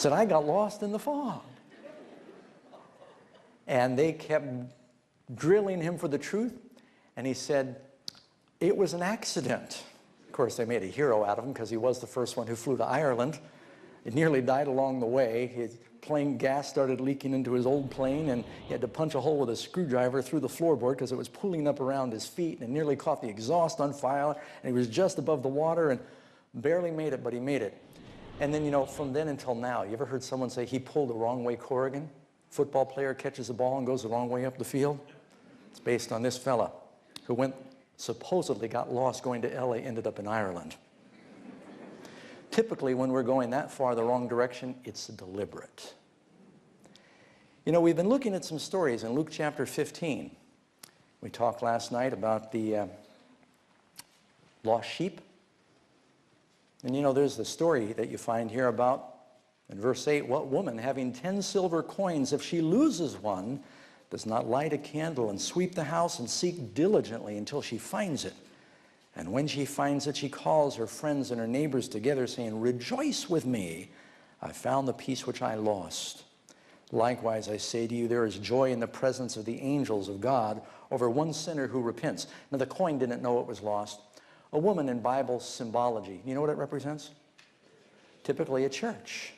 Said, I got lost in the fog. And they kept drilling him for the truth. And he said, it was an accident. Of course, they made a hero out of him because he was the first one who flew to Ireland. He nearly died along the way. His plane gas started leaking into his old plane, and he had to punch a hole with a screwdriver through the floorboard because it was pulling up around his feet, and it nearly caught the exhaust on fire, and he was just above the water and barely made it, but he made it. And then, you know, from then until now, you ever heard someone say he pulled the wrong way Corrigan? Football player catches the ball and goes the wrong way up the field? It's based on this fella who supposedly got lost going to LA, ended up in Ireland. Typically, when we're going that far the wrong direction, it's deliberate. You know, we've been looking at some stories in Luke chapter 15. We talked last night about the lost sheep. And you know, there's the story that you find here about, in verse 8, what woman having 10 silver coins, if she loses one, does not light a candle and sweep the house and seek diligently until she finds it? And when she finds it, she calls her friends and her neighbors together, saying, rejoice with me, I found the piece which I lost. Likewise, I say to you, there is joy in the presence of the angels of God over one sinner who repents. Now, the coin didn't know it was lost. A woman in Bible symbology, you know what it represents? Typically a church.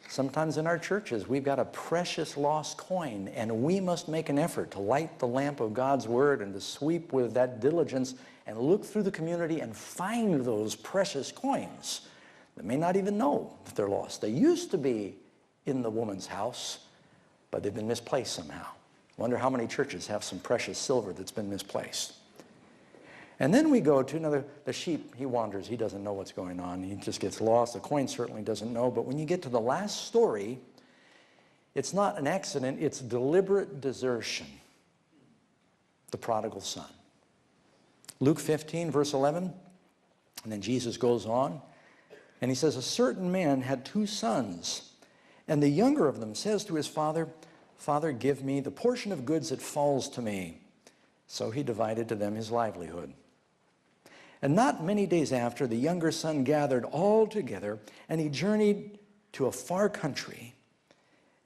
Sometimes in our churches, we've got a precious lost coin, and we must make an effort to light the lamp of God's word and to sweep with that diligence and look through the community and find those precious coins that may not even know that they're lost. They used to be in the woman's house, but they've been misplaced somehow. Wonder how many churches have some precious silver that's been misplaced. And then we go to the sheep, he wanders, he doesn't know what's going on, he just gets lost. The coin certainly doesn't know, but when you get to the last story, it's not an accident, it's deliberate desertion. The prodigal son. Luke 15, verse 11, and then Jesus goes on, and he says, a certain man had 2 sons, and the younger of them says to his father, Father, give me the portion of goods that falls to me. So he divided to them his livelihood. And not many days after, the younger son gathered all together, and he journeyed to a far country,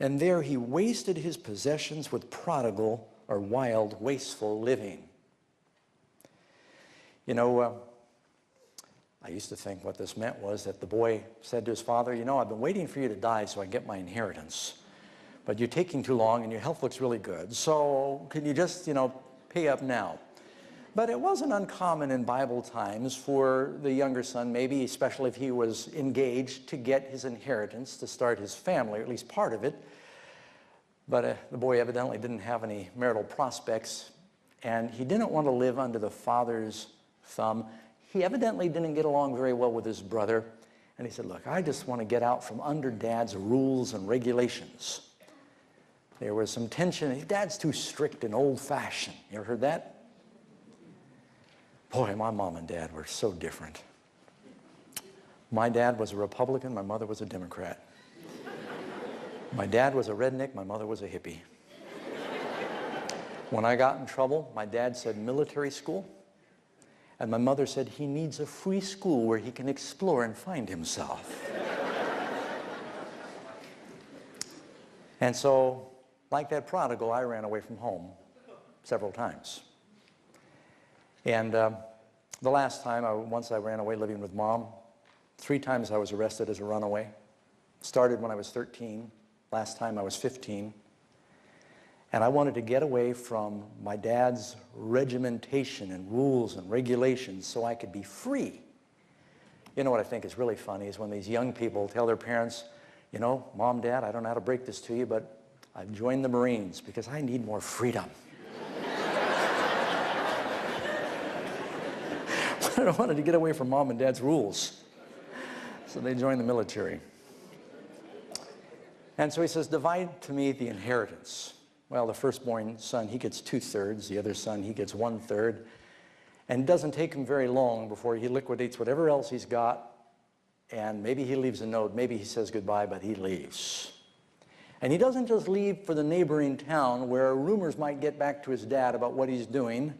and there he wasted his possessions with prodigal or wild, wasteful living. You know, I used to think what this meant was that the boy said to his father, you know, I've been waiting for you to die so I get my inheritance. But you're taking too long and your health looks really good. So can you just, you know, pay up now? But it wasn't uncommon in Bible times for the younger son, maybe especially if he was engaged, to get his inheritance, to start his family, or at least part of it. But the boy evidently didn't have any marital prospects, and he didn't want to live under the father's thumb. He evidently didn't get along very well with his brother, and he said, look, I just want to get out from under Dad's rules and regulations. There was some tension. Dad's too strict and old-fashioned. You ever heard that? Boy, my mom and dad were so different. My dad was a Republican, my mother was a Democrat. My dad was a redneck, my mother was a hippie. When I got in trouble, my dad said military school. And my mother said he needs a free school where he can explore and find himself. And so, like that prodigal, I ran away from home several times. And the last time, once I ran away living with Mom. 3 times I was arrested as a runaway. Started when I was 13. Last time I was 15. And I wanted to get away from my dad's regimentation and rules and regulations so I could be free. You know what I think is really funny is when these young people tell their parents, you know, Mom, Dad, I don't know how to break this to you, but I've joined the Marines because I need more freedom. I wanted to get away from Mom and Dad's rules. So they joined the military. And so he says, divide to me the inheritance. Well, the firstborn son, he gets 2/3. The other son, he gets 1/3. And it doesn't take him very long before he liquidates whatever else he's got. And maybe he leaves a note. Maybe he says goodbye, but he leaves. And he doesn't just leave for the neighboring town where rumors might get back to his dad about what he's doing.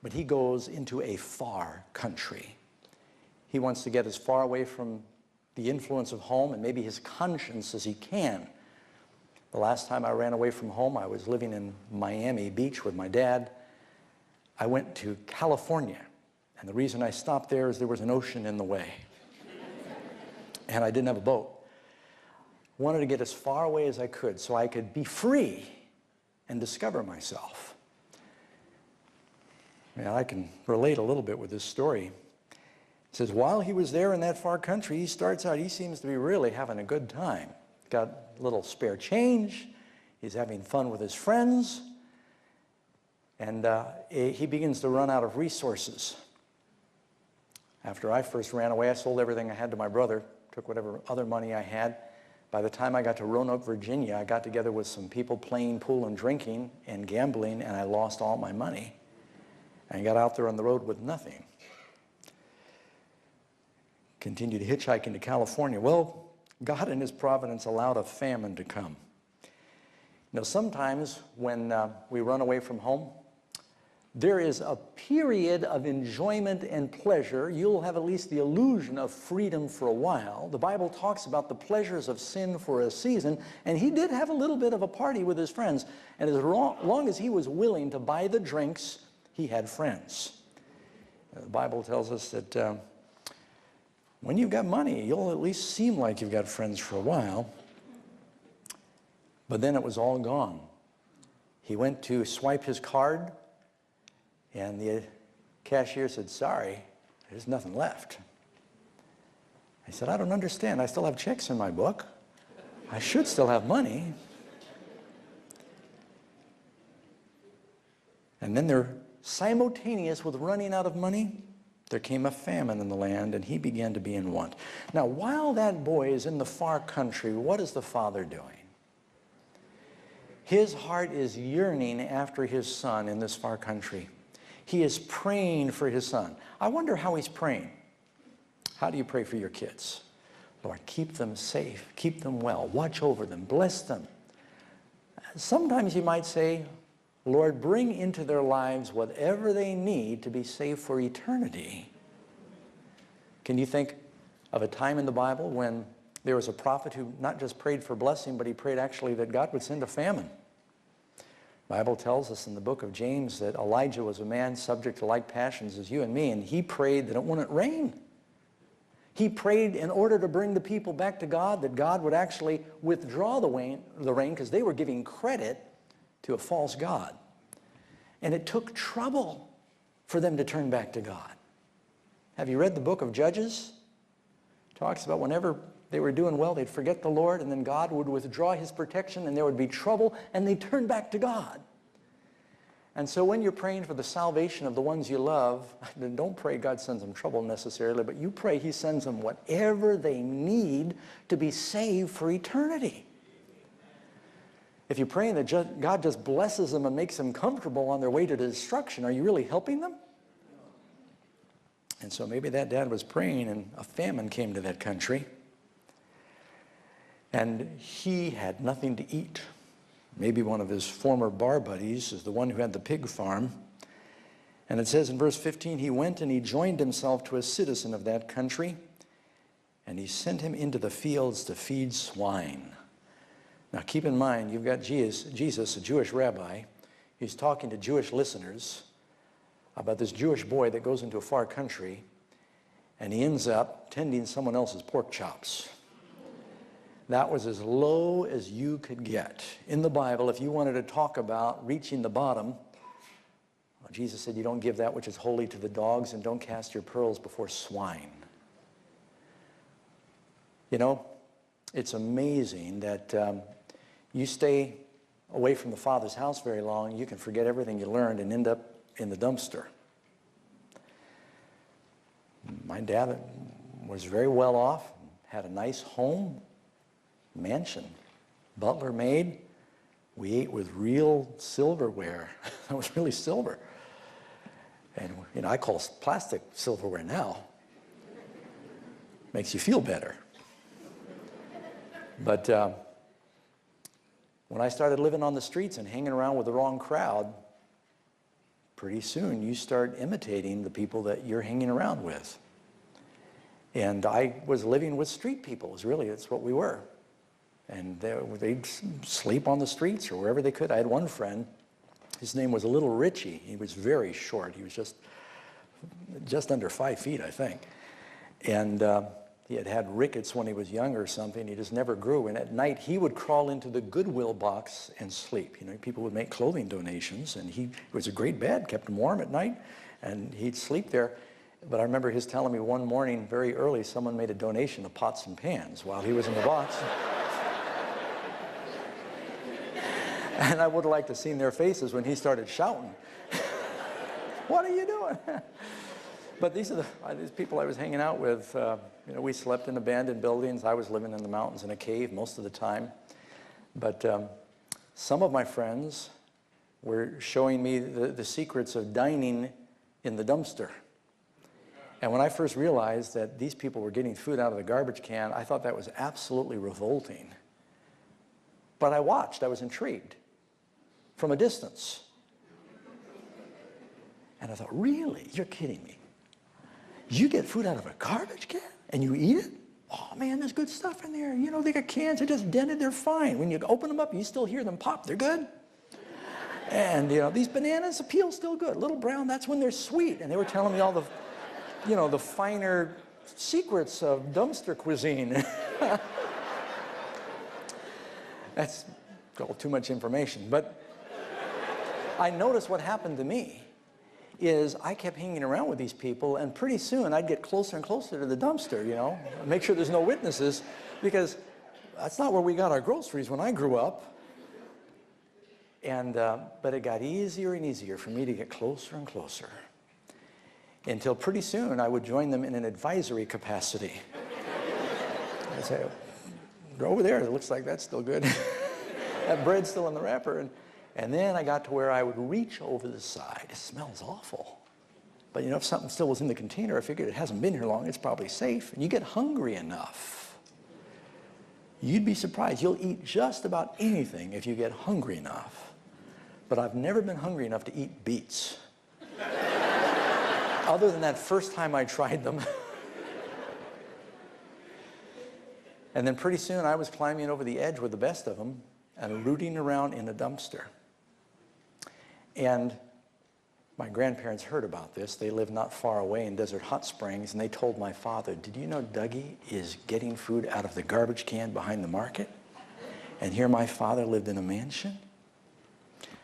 But he goes into a far country. He wants to get as far away from the influence of home and maybe his conscience as he can. The last time I ran away from home, I was living in Miami Beach with my dad. I went to California, and the reason I stopped there is there was an ocean in the way. And I didn't have a boat. Wanted to get as far away as I could so I could be free and discover myself. Yeah, I can relate a little bit with this story. It says, while he was there in that far country, he starts out, he seems to be really having a good time. Got a little spare change. He's having fun with his friends. And he begins to run out of resources. After I first ran away, I sold everything I had to my brother, took whatever other money I had. By the time I got to Roanoke, Virginia, I got together with some people playing pool and drinking and gambling, and I lost all my money. And got out there on the road with nothing. Continued hitchhiking to California. Well, God in his providence allowed a famine to come. You know, sometimes when we run away from home, there is a period of enjoyment and pleasure. You'll have at least the illusion of freedom for a while. The Bible talks about the pleasures of sin for a season, and he did have a little bit of a party with his friends. And as long as he was willing to buy the drinks, he had friends. The Bible tells us that when you've got money, you'll at least seem like you've got friends for a while. But then it was all gone. He went to swipe his card, and the cashier said, sorry, there's nothing left. I said, I don't understand. I still have checks in my book. I should still have money. And then they're simultaneous with running out of money, there came a famine in the land, and he began to be in want. Now, while that boy is in the far country, what is the father doing? His heart is yearning after his son in this far country. He is praying for his son. I wonder how he's praying. How do you pray for your kids? Lord, keep them safe, keep them well, watch over them, bless them. Sometimes you might say, Lord, bring into their lives whatever they need to be saved for eternity. Can you think of a time in the Bible when there was a prophet who not just prayed for blessing, but he prayed actually that God would send a famine? The Bible tells us in the book of James that Elijah was a man subject to like passions as you and me, and he prayed that it wouldn't rain. He prayed in order to bring the people back to God, that God would actually withdraw the rain because they were giving credit to a false god. And it took trouble for them to turn back to God. Have you read the book of Judges? It talks about whenever they were doing well, they'd forget the Lord, and then God would withdraw his protection, and there would be trouble, and they'd turn back to God. And so when you're praying for the salvation of the ones you love, don't pray God sends them trouble necessarily, but you pray he sends them whatever they need to be saved for eternity. If you're praying that God just blesses them and makes them comfortable on their way to destruction, are you really helping them? And so maybe that dad was praying and a famine came to that country. And he had nothing to eat. Maybe one of his former bar buddies is the one who had the pig farm. And it says in verse 15, he went and he joined himself to a citizen of that country, and he sent him into the fields to feed swine. Now keep in mind, you've got Jesus, a Jewish rabbi. He's talking to Jewish listeners about this Jewish boy that goes into a far country, and he ends up tending someone else's pork chops. That was as low as you could get. In the Bible, if you wanted to talk about reaching the bottom, well, Jesus said, you don't give that which is holy to the dogs, and don't cast your pearls before swine. You know, it's amazing that you stay away from the Father's house very long, you can forget everything you learned and end up in the dumpster. My dad was very well off, had a nice home, mansion, butler maid. We ate with real silverware. That was really silver. And you know, I call plastic silverware now. Makes you feel better. But when I started living on the streets and hanging around with the wrong crowd, pretty soon you start imitating the people that you're hanging around with. And I was living with street people, that's what we were. And they'd sleep on the streets or wherever they could. I had one friend, his name was Little Richie. He was very short. He was just under 5 feet, I think. And he had had rickets when he was young or something. He just never grew. And at night, he would crawl into the Goodwill box and sleep. You know, people would make clothing donations, and it was a great bed, kept him warm at night, and he'd sleep there. But I remember his telling me one morning, very early, someone made a donation of pots and pans while he was in the box. And I would have liked to have seen their faces when he started shouting. What are you doing? But these are these people I was hanging out with. You know, we slept in abandoned buildings. I was living in the mountains in a cave most of the time. But some of my friends were showing me the secrets of dining in the dumpster. And when I first realized that these people were getting food out of the garbage can, I thought that was absolutely revolting. But I watched. I was intrigued from a distance. And I thought, really? You're kidding me. You get food out of a garbage can and you eat it? Oh man, there's good stuff in there. You know, they got cans, they're just dented, they're fine. When you open them up, you still hear them pop, they're good. And you know, these bananas, the peel's still good. Little brown, that's when they're sweet. And they were telling me all the, you know, the finer secrets of dumpster cuisine. That's all too much information. But I noticed what happened to me is I kept hanging around with these people, and pretty soon I'd get closer and closer to the dumpster, you know, make sure there's no witnesses, because that's not where we got our groceries when I grew up. And but it got easier and easier for me to get closer and closer, until pretty soon I would join them in an advisory capacity. I'd say, go over there, it looks like that's still good. That bread's still in the wrapper. And then I got to where I would reach over the side. It smells awful. But you know, if something still was in the container, I figured it hasn't been here long, it's probably safe. And you get hungry enough, you'd be surprised. You'll eat just about anything if you get hungry enough. But I've never been hungry enough to eat beets. Other than that first time I tried them. And then pretty soon I was climbing over the edge with the best of them and rooting around in a dumpster. And my grandparents heard about this. They lived not far away in Desert Hot Springs, and they told my father, did you know Dougie is getting food out of the garbage can behind the market? And here my father lived in a mansion?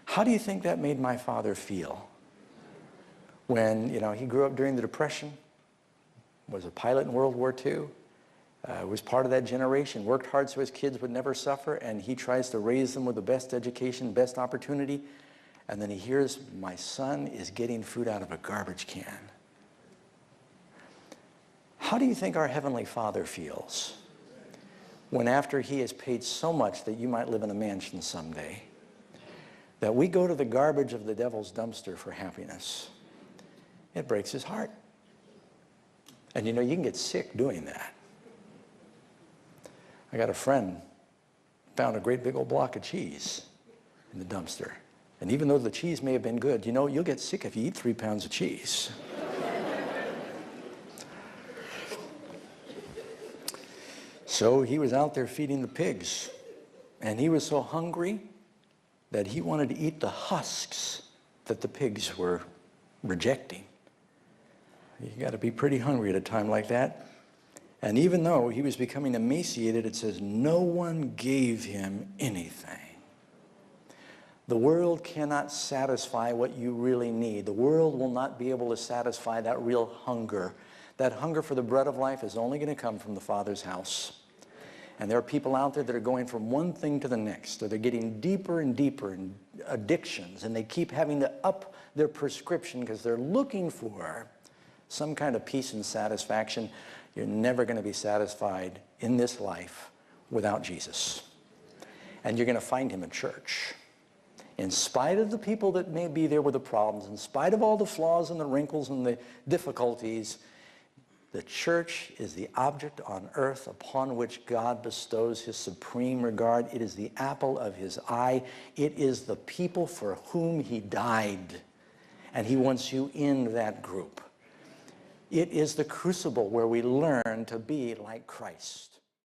How do you think that made my father feel? When, you know, he grew up during the Depression, was a pilot in World War II, was part of that generation, worked hard so his kids would never suffer, and he tries to raise them with the best education, best opportunity, and then he hears, my son is getting food out of a garbage can. How do you think our Heavenly Father feels when, after he has paid so much that you might live in a mansion someday, that we go to the garbage of the devil's dumpster for happiness? It breaks his heart. And you know, you can get sick doing that. I got a friend found a great big old block of cheese in the dumpster. And even though the cheese may have been good, you know, you'll get sick if you eat 3 pounds of cheese. So he was out there feeding the pigs. And he was so hungry that he wanted to eat the husks that the pigs were rejecting. You got to be pretty hungry at a time like that. And even though he was becoming emaciated, it says, no one gave him anything. The world cannot satisfy what you really need. The world will not be able to satisfy that real hunger. That hunger for the bread of life is only going to come from the Father's house. And there are people out there that are going from one thing to the next, or they're getting deeper and deeper in addictions, and they keep having to up their prescription because they're looking for some kind of peace and satisfaction. You're never going to be satisfied in this life without Jesus. And you're going to find him in church. In spite of the people that may be there with the problems, in spite of all the flaws and the wrinkles and the difficulties, the church is the object on earth upon which God bestows his supreme regard. It is the apple of his eye. It is the people for whom he died. And he wants you in that group. It is the crucible where we learn to be like Christ.